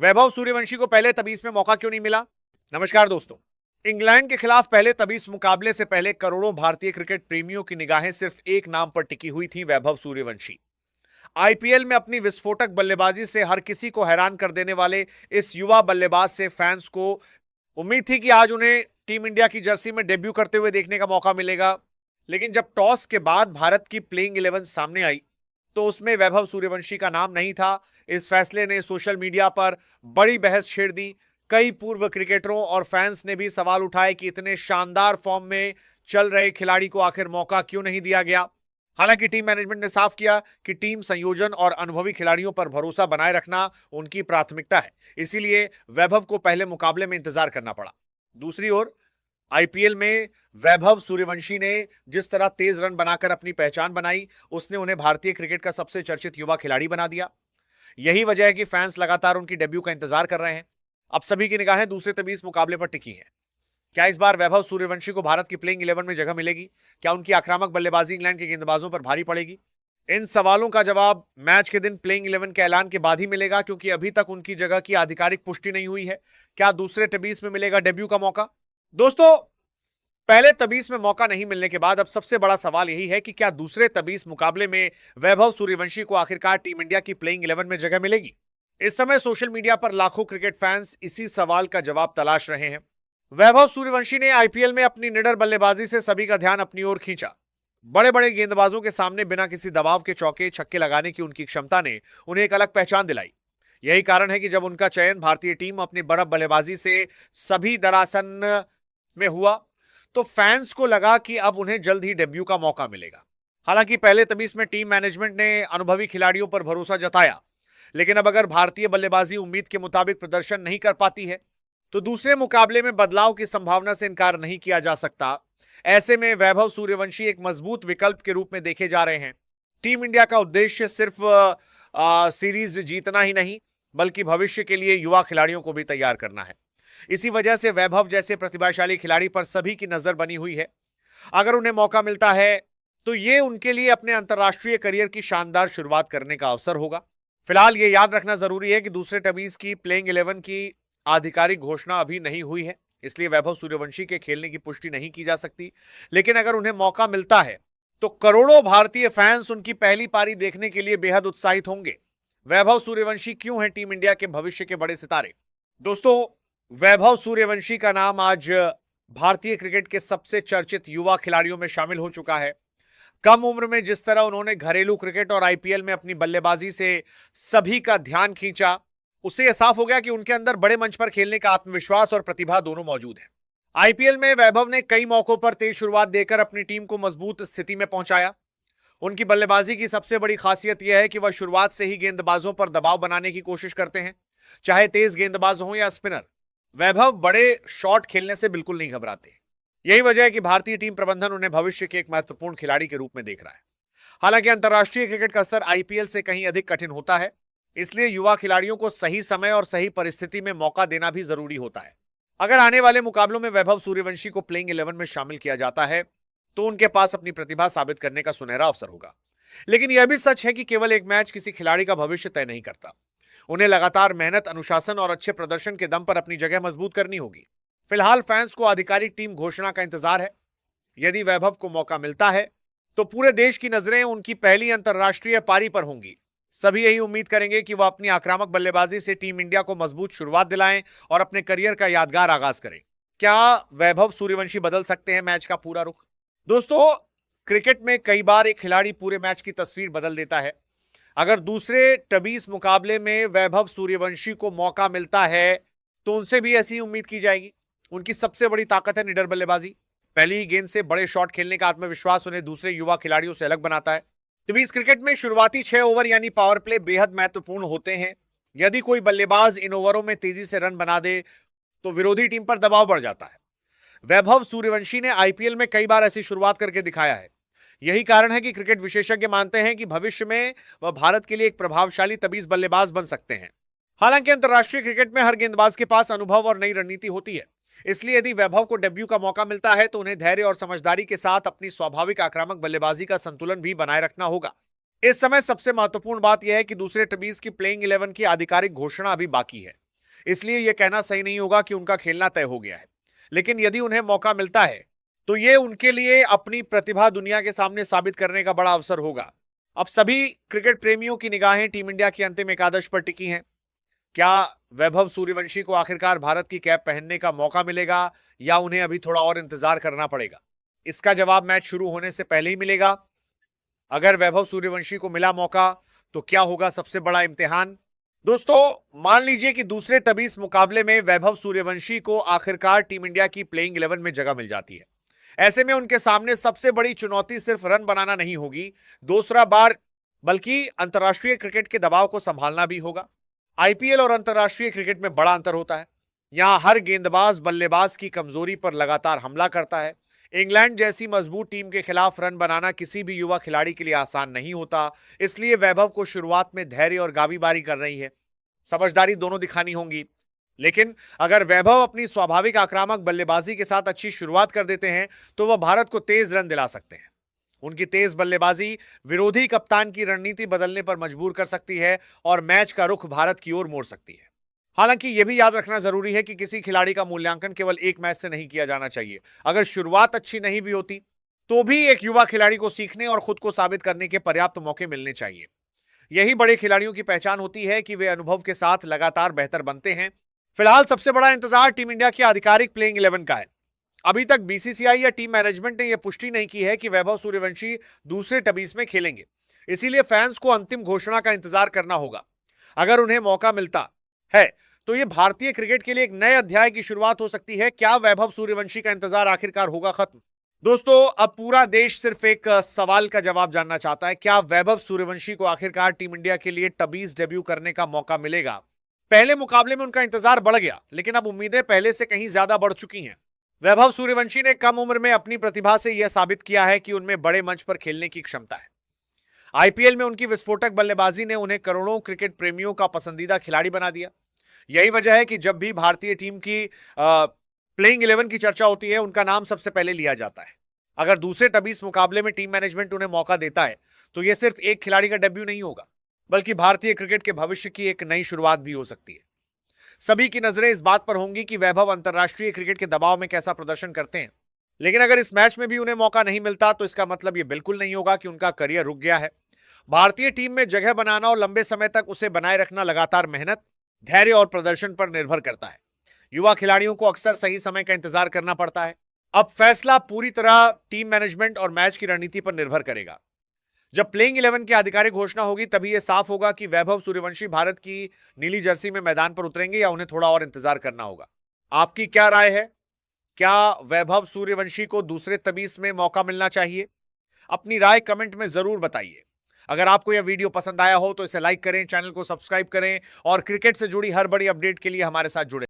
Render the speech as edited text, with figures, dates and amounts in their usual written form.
वैभव सूर्यवंशी को पहले तबीस में मौका क्यों नहीं मिला? नमस्कार दोस्तों। इंग्लैंड के खिलाफ पहले तबीस मुकाबले से पहले करोड़ों भारतीय क्रिकेट प्रेमियों की निगाहें सिर्फ एक नाम पर टिकी हुई थी, वैभव सूर्यवंशी। आईपीएल में अपनी विस्फोटक बल्लेबाजी से हर किसी को हैरान कर देने वाले इस युवा बल्लेबाज से फैंस को उम्मीद थी कि आज उन्हें टीम इंडिया की जर्सी में डेब्यू करते हुए देखने का मौका मिलेगा। लेकिन जब टॉस के बाद भारत की प्लेइंग 11 सामने आई तो उसमें वैभव सूर्यवंशी का नाम नहीं था। इस फैसले ने सोशल मीडिया पर बड़ी बहस छेड़ दी। कई पूर्व क्रिकेटरों और फैंस ने भी सवाल उठाए कि इतने शानदार फॉर्म में चल रहे खिलाड़ी को आखिर मौका क्यों नहीं दिया गया। हालांकि टीम मैनेजमेंट ने साफ किया कि टीम संयोजन और अनुभवी खिलाड़ियों पर भरोसा बनाए रखना उनकी प्राथमिकता है, इसीलिए वैभव को पहले मुकाबले में इंतजार करना पड़ा। दूसरी ओर आईपीएल में वैभव सूर्यवंशी ने जिस तरह तेज रन बनाकर अपनी पहचान बनाई, उसने उन्हें भारतीय क्रिकेट का सबसे चर्चित युवा खिलाड़ी बना दिया। यही वजह है कि फैंस लगातार उनकी डेब्यू का इंतजार कर रहे हैं। अब सभी की निगाहें दूसरे तबीस मुकाबले पर टिकी हैं। क्या इस बार वैभव सूर्यवंशी को भारत की प्लेइंग 11 में जगह मिलेगी? क्या उनकी आक्रामक बल्लेबाजी इंग्लैंड के गेंदबाजों पर भारी पड़ेगी? इन सवालों का जवाब मैच के दिन प्लेइंग 11 के ऐलान के बाद ही मिलेगा, क्योंकि अभी तक उनकी जगह की आधिकारिक पुष्टि नहीं हुई है। क्या दूसरे तबीस में मिलेगा डेब्यू का मौका? दोस्तों, पहले तबीस में मौका नहीं मिलने के बाद अब सबसे बड़ा सवाल यही है कि क्या दूसरे तबीस मुकाबले में वैभव सूर्यवंशी को आखिरकार टीम इंडिया की प्लेइंग 11 में जगह मिलेगी? इस समय सोशल मीडिया पर लाखों क्रिकेट फैंस इसी सवाल का जवाब तलाश रहे हैं। वैभव सूर्यवंशी ने आईपीएल में अपनी निडर बल्लेबाजी से सभी का ध्यान अपनी ओर खींचा। बड़े बड़े गेंदबाजों के सामने बिना किसी दबाव के चौके छक्के लगाने की उनकी क्षमता ने उन्हें एक अलग पहचान दिलाई। यही कारण है कि जब उनका चयन भारतीय टीम अपनी बड़ा बल्लेबाजी से सभी दरासन में हुआ तो फैंस को लगा कि अब उन्हें जल्द ही डेब्यू का मौका मिलेगा। हालांकि पहले तबीस में टीम मैनेजमेंट ने अनुभवी खिलाड़ियों पर भरोसा जताया, लेकिन अब अगर भारतीय बल्लेबाजी उम्मीद के मुताबिक प्रदर्शन नहीं कर पाती है तो दूसरे मुकाबले में बदलाव की संभावना से इनकार नहीं किया जा सकता। ऐसे में वैभव सूर्यवंशी एक मजबूत विकल्प के रूप में देखे जा रहे हैं। टीम इंडिया का उद्देश्य सिर्फ सीरीज जीतना ही नहीं, बल्कि भविष्य के लिए युवा खिलाड़ियों को भी तैयार करना है। इसी वजह से वैभव जैसे प्रतिभाशाली खिलाड़ी पर सभी की नजर बनी हुई है। अगर उन्हें मौका मिलता है तो ये उनके लिए अपने अंतर्राष्ट्रीय करियर की शानदार शुरुआत करने का अवसर होगा। फिलहाल ये याद रखना जरूरी है कि दूसरे तबीस की प्लेइंग 11 की आधिकारिक घोषणा अभी नहीं हुई है, इसलिए वैभव सूर्यवंशी के खेलने की पुष्टि नहीं की जा सकती। लेकिन अगर उन्हें मौका मिलता है तो करोड़ों भारतीय फैंस उनकी पहली पारी देखने के लिए बेहद उत्साहित होंगे। वैभव सूर्यवंशी क्यों है टीम इंडिया के भविष्य के बड़े सितारे? दोस्तों, वैभव सूर्यवंशी का नाम आज भारतीय क्रिकेट के सबसे चर्चित युवा खिलाड़ियों में शामिल हो चुका है। कम उम्र में जिस तरह उन्होंने घरेलू क्रिकेट और आईपीएल में अपनी बल्लेबाजी से सभी का ध्यान खींचा, उससे यह साफ हो गया कि उनके अंदर बड़े मंच पर खेलने का आत्मविश्वास और प्रतिभा दोनों मौजूद है। आईपीएल में वैभव ने कई मौकों पर तेज शुरुआत देकर अपनी टीम को मजबूत स्थिति में पहुंचाया। उनकी बल्लेबाजी की सबसे बड़ी खासियत यह है कि वह शुरुआत से ही गेंदबाजों पर दबाव बनाने की कोशिश करते हैं, चाहे तेज गेंदबाज हो या स्पिनर। वैभव बड़े शॉट खेलने से बिल्कुल नहीं घबराते। यही वजह है कि भारतीय टीम प्रबंधन उन्हें भविष्य के एक महत्वपूर्ण खिलाड़ी के रूप में देख रहा है। हालांकि अंतर्राष्ट्रीय क्रिकेट का स्तर आईपीएल से कहीं अधिक कठिन होता है, इसलिए युवा खिलाड़ियों को सही समय और सही परिस्थिति में मौका देना भी जरूरी होता है। अगर आने वाले मुकाबलों में वैभव सूर्यवंशी को प्लेइंग 11 में शामिल किया जाता है तो उनके पास अपनी प्रतिभा साबित करने का सुनहरा अवसर होगा। लेकिन यह भी सच है कि केवल एक मैच किसी खिलाड़ी का भविष्य तय नहीं करता। उन्हें लगातार मेहनत, अनुशासन और अच्छे प्रदर्शन के दम पर अपनी जगह मजबूत करनी होगी। फिलहाल फैंस को आधिकारिक टीम घोषणा का इंतजार है। यदि वैभव को मौका मिलता है तो पूरे देश की नजरें उनकी पहली अंतर्राष्ट्रीय पारी पर होंगी। सभी यही उम्मीद करेंगे कि वह अपनी आक्रामक बल्लेबाजी से टीम इंडिया को मजबूत शुरुआत दिलाएं और अपने करियर का यादगार आगाज करें। क्या वैभव सूर्यवंशी बदल सकते हैं मैच का पूरा रुख? दोस्तों, क्रिकेट में कई बार एक खिलाड़ी पूरे मैच की तस्वीर बदल देता है। अगर दूसरे तबीस मुकाबले में वैभव सूर्यवंशी को मौका मिलता है तो उनसे भी ऐसी उम्मीद की जाएगी। उनकी सबसे बड़ी ताकत है निडर बल्लेबाजी। पहली ही गेंद से बड़े शॉट खेलने का आत्मविश्वास उन्हें दूसरे युवा खिलाड़ियों से अलग बनाता है। तबीस क्रिकेट में शुरुआती 6 ओवर यानी पावर प्ले बेहद महत्वपूर्ण होते हैं। यदि कोई बल्लेबाज इन ओवरों में तेजी से रन बना दे तो विरोधी टीम पर दबाव बढ़ जाता है। वैभव सूर्यवंशी ने आईपीएल में कई बार ऐसी शुरुआत करके दिखाया है। यही कारण है कि क्रिकेट विशेषज्ञ मानते हैं कि भविष्य में वह भारत के लिए एक प्रभावशाली तबीस बल्लेबाज बन सकते हैं। हालांकि अंतर्राष्ट्रीय क्रिकेट में हर गेंदबाज के पास अनुभव और नई रणनीति होती है, इसलिए यदि वैभव को डेब्यू का मौका मिलता है तो उन्हें धैर्य और समझदारी के साथ अपनी स्वाभाविक आक्रामक बल्लेबाजी का संतुलन भी बनाए रखना होगा। इस समय सबसे महत्वपूर्ण बात यह है कि दूसरे तबीस की प्लेइंग 11 की आधिकारिक घोषणा अभी बाकी है। इसलिए यह कहना सही नहीं होगा कि उनका खेलना तय हो गया है। लेकिन यदि उन्हें मौका मिलता है तो यह उनके लिए अपनी प्रतिभा दुनिया के सामने साबित करने का बड़ा अवसर होगा। अब सभी क्रिकेट प्रेमियों की निगाहें टीम इंडिया की अंतिम एकादश पर टिकी हैं। क्या वैभव सूर्यवंशी को आखिरकार भारत की कैप पहनने का मौका मिलेगा या उन्हें अभी थोड़ा और इंतजार करना पड़ेगा? इसका जवाब मैच शुरू होने से पहले ही मिलेगा। अगर वैभव सूर्यवंशी को मिला मौका तो क्या होगा सबसे बड़ा इम्तिहान? दोस्तों, मान लीजिए कि दूसरे तबीस मुकाबले में वैभव सूर्यवंशी को आखिरकार टीम इंडिया की प्लेइंग 11 में जगह मिल जाती है। ऐसे में उनके सामने सबसे बड़ी चुनौती सिर्फ रन बनाना नहीं होगी, दूसरा बार बल्कि अंतर्राष्ट्रीय क्रिकेट के दबाव को संभालना भी होगा। आईपीएल और अंतर्राष्ट्रीय क्रिकेट में बड़ा अंतर होता है। यहां हर गेंदबाज बल्लेबाज की कमजोरी पर लगातार हमला करता है। इंग्लैंड जैसी मजबूत टीम के खिलाफ रन बनाना किसी भी युवा खिलाड़ी के लिए आसान नहीं होता। इसलिए वैभव को शुरुआत में धैर्य और गाबीबारी कर रही है, समझदारी दोनों दिखानी होंगी। लेकिन अगर वैभव अपनी स्वाभाविक आक्रामक बल्लेबाजी के साथ अच्छी शुरुआत कर देते हैं तो वह भारत को तेज रन दिला सकते हैं। उनकी तेज बल्लेबाजी विरोधी कप्तान की रणनीति बदलने पर मजबूर कर सकती है और मैच का रुख भारत की ओर मोड़ सकती है। हालांकि यह भी याद रखना जरूरी है कि किसी खिलाड़ी का मूल्यांकन केवल एक मैच से नहीं किया जाना चाहिए। अगर शुरुआत अच्छी नहीं भी होती तो भी एक युवा खिलाड़ी को सीखने और खुद को साबित करने के पर्याप्त मौके मिलने चाहिए। यही बड़े खिलाड़ियों की पहचान होती है कि वे अनुभव के साथ लगातार बेहतर बनते हैं। फिलहाल सबसे बड़ा इंतजार टीम इंडिया की आधिकारिक प्लेइंग 11 का है। अभी तक बीसीसीआई या टीम मैनेजमेंट ने यह पुष्टि नहीं की है कि वैभव सूर्यवंशी दूसरे तबीस में खेलेंगे। इसीलिए फैंस को अंतिम घोषणा का इंतजार करना होगा। अगर उन्हें मौका मिलता है तो यह भारतीय क्रिकेट के लिए एक नए अध्याय की शुरुआत हो सकती है। क्या वैभव सूर्यवंशी का इंतजार आखिरकार होगा खत्म? दोस्तों, अब पूरा देश सिर्फ एक सवाल का जवाब जानना चाहता है। क्या वैभव सूर्यवंशी को आखिरकार टीम इंडिया के लिए तबीस डेब्यू करने का मौका मिलेगा? पहले मुकाबले में उनका इंतजार बढ़ गया, लेकिन अब उम्मीदें पहले से कहीं ज्यादा बढ़ चुकी हैं। वैभव सूर्यवंशी ने कम उम्र में अपनी प्रतिभा से यह साबित किया है कि उनमें बड़े मंच पर खेलने की क्षमता है। आईपीएल में उनकी विस्फोटक बल्लेबाजी ने उन्हें करोड़ों क्रिकेट प्रेमियों का पसंदीदा खिलाड़ी बना दिया। यही वजह है कि जब भी भारतीय टीम की प्लेइंग 11 की चर्चा होती है, उनका नाम सबसे पहले लिया जाता है। अगर दूसरे तबीस मुकाबले में टीम मैनेजमेंट उन्हें मौका देता है तो यह सिर्फ एक खिलाड़ी का डेब्यू नहीं होगा, बल्कि भारतीय क्रिकेट के भविष्य की एक नई शुरुआत भी हो सकती है। सभी की नजरें इस बात पर होंगी कि वैभव अंतर्राष्ट्रीय क्रिकेट के दबाव में कैसा प्रदर्शन करते हैं। लेकिन अगर इस मैच में भी उन्हें मौका नहीं मिलता तो इसका मतलब यह बिल्कुल नहीं होगा कि उनका करियर रुक गया है। भारतीय टीम में जगह बनाना और लंबे समय तक उसे बनाए रखना लगातार मेहनत, धैर्य और प्रदर्शन पर निर्भर करता है। युवा खिलाड़ियों को अक्सर सही समय का इंतजार करना पड़ता है। अब फैसला पूरी तरह टीम मैनेजमेंट और मैच की रणनीति पर निर्भर करेगा। जब प्लेइंग 11 की आधिकारिक घोषणा होगी तभी यह साफ होगा कि वैभव सूर्यवंशी भारत की नीली जर्सी में मैदान पर उतरेंगे या उन्हें थोड़ा और इंतजार करना होगा। आपकी क्या राय है? क्या वैभव सूर्यवंशी को दूसरे तबीस में मौका मिलना चाहिए? अपनी राय कमेंट में जरूर बताइए। अगर आपको यह वीडियो पसंद आया हो तो इसे लाइक करें, चैनल को सब्सक्राइब करें और क्रिकेट से जुड़ी हर बड़ी अपडेट के लिए हमारे साथ जुड़े।